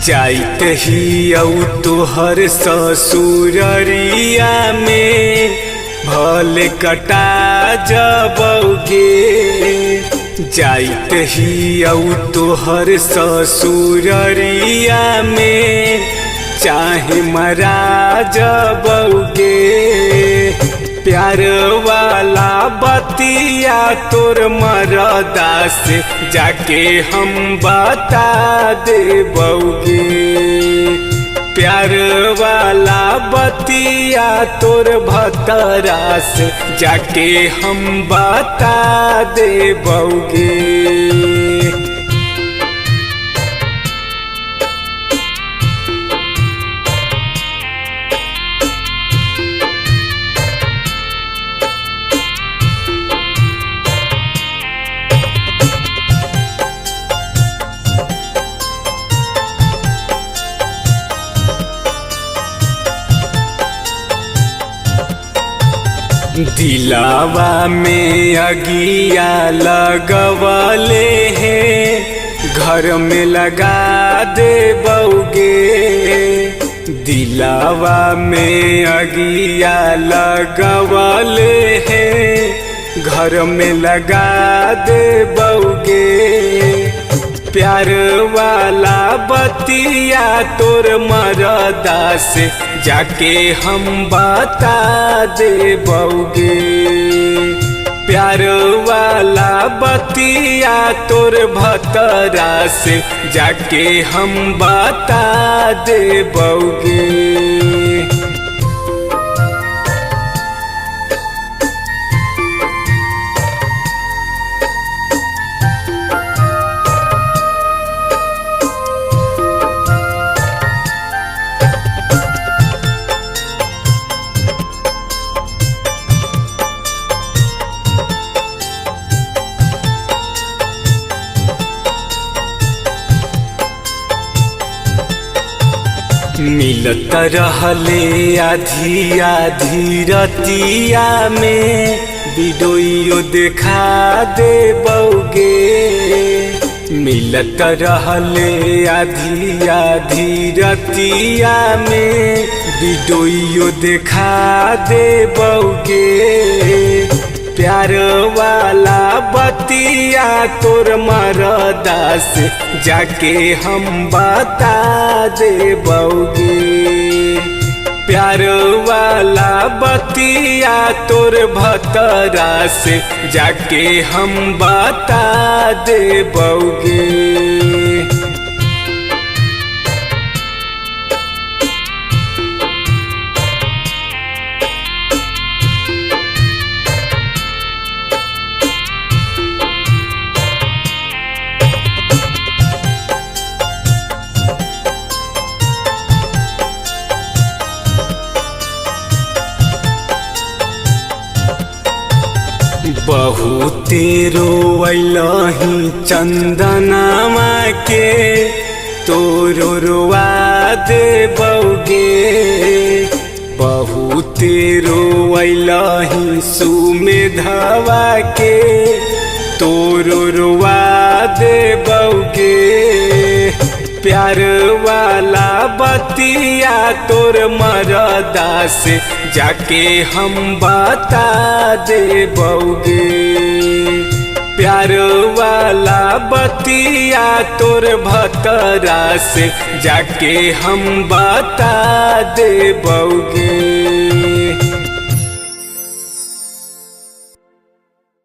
जाइत ही औ तोहर ससुररिया में भले कटा जबौगे। जाइत ही औ तोहर ससुररिया में चाहे मरा जबौगे। प्यार वाला बतिया तोर मरदा से जाके हम बता देबौगे। प्यार वाला बतिया तोर भतरा से जाके हम बता देबौगे। दिलावा में अगिया लगवले हैं घर में लगा देबौगे। दिलावा में अगिया लगवले हैं घर में लगा देबौगे। प्यार वाला बतिया तोर मरदा से जाके हम बता देबौगे। प्यार वाला बतिया तोर भतरा से जाके हम बता देबौगे। मिलत रहले आधी आधी रतिया में वीडियो देखा देबौगे। मिलत रहले आधी आधी रतिया में वीडियो देखा देबौगे। प्यार वाला बतिया तोर मरदा से जाके हम बता देबौगे। प्यार वाला बतिया तोर भतरा से जाके हम बता देबौगे। बहुते रोवैलही चंदनमा के तोरो रोवा देबौगे। बहुते रोवैलही सुमेधवा के तोरो रोवा देबौगे। प्यार वाला बतिया तोर मरदा से जाके हम बता देबौगे। प्यार वाला बतिया तोर भतरा से जाके हम बता देबौगे।